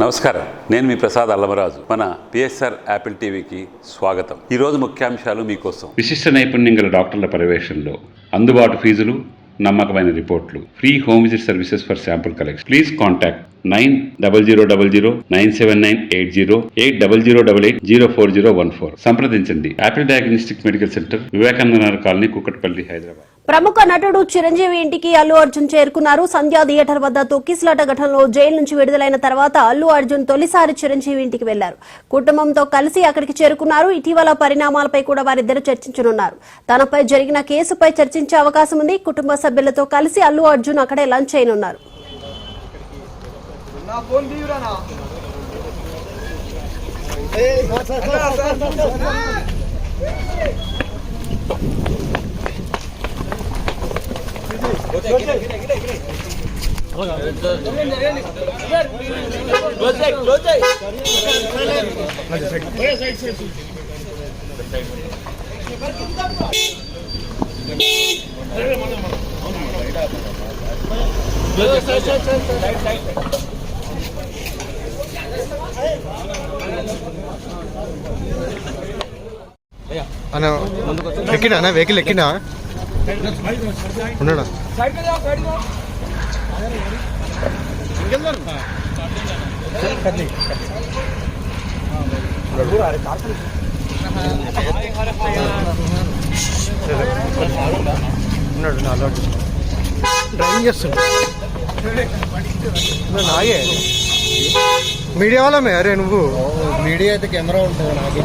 నమస్కారం, నేను మీ ప్రసాద్ అల్లమరాజు. మన పిఎస్ఆర్ యాపిల్ టీవీకి స్వాగతం. ఈరోజు ముఖ్యాంశాలు మీకోసం. విశిష్ట నైపుణ్యం గల డాక్టర్ల పర్యవేక్షణలో అందుబాటు ఫీజులు, నమ్మకమైన రిపోర్ట్లు, free home visit services for sample collection. Please contact 9000097980 8008804014. సంప్రదించండి. Apple diagnostic medical centre, Vivekananda Nagar colony, Kukatpally, Hyderabad. ప్రముఖ నటుడు చిరంజీవి ఇంటికి అల్లు అర్జున్ చేరుకున్నారు. సంధ్యా థియేటర్ వద్ద తొక్కిసలాట ఘటనలో జైలు నుంచి విడుదలైన తర్వాత అల్లు అర్జున్ తొలిసారి చిరంజీవి ఇంటికి వెళ్లారు. కుటుంబంతో కలిసి అక్కడికి చేరుకున్నారు. ఇటీవల పరిణామాలపై కూడా వారిద్దరు చర్చించనున్నారు. తనపై జరిగిన కేసుపై చర్చించే అవకాశం ఉంది. కుటుంబ సభ్యులతో కలిసి అల్లు అర్జున్ అక్కడే లంచ్ చేయనున్నారు. ఎక్కినా వెహికల్ ఎక్కినా ఉన్నాడా ఉన్నాడు నాలో డ్రైవింగ్ చేస్తున్నా నాగే మీడియా వాళ్ళమే. అరే నువ్వు మీడియా అయితే కెమెరా ఉంటుంది నాకు.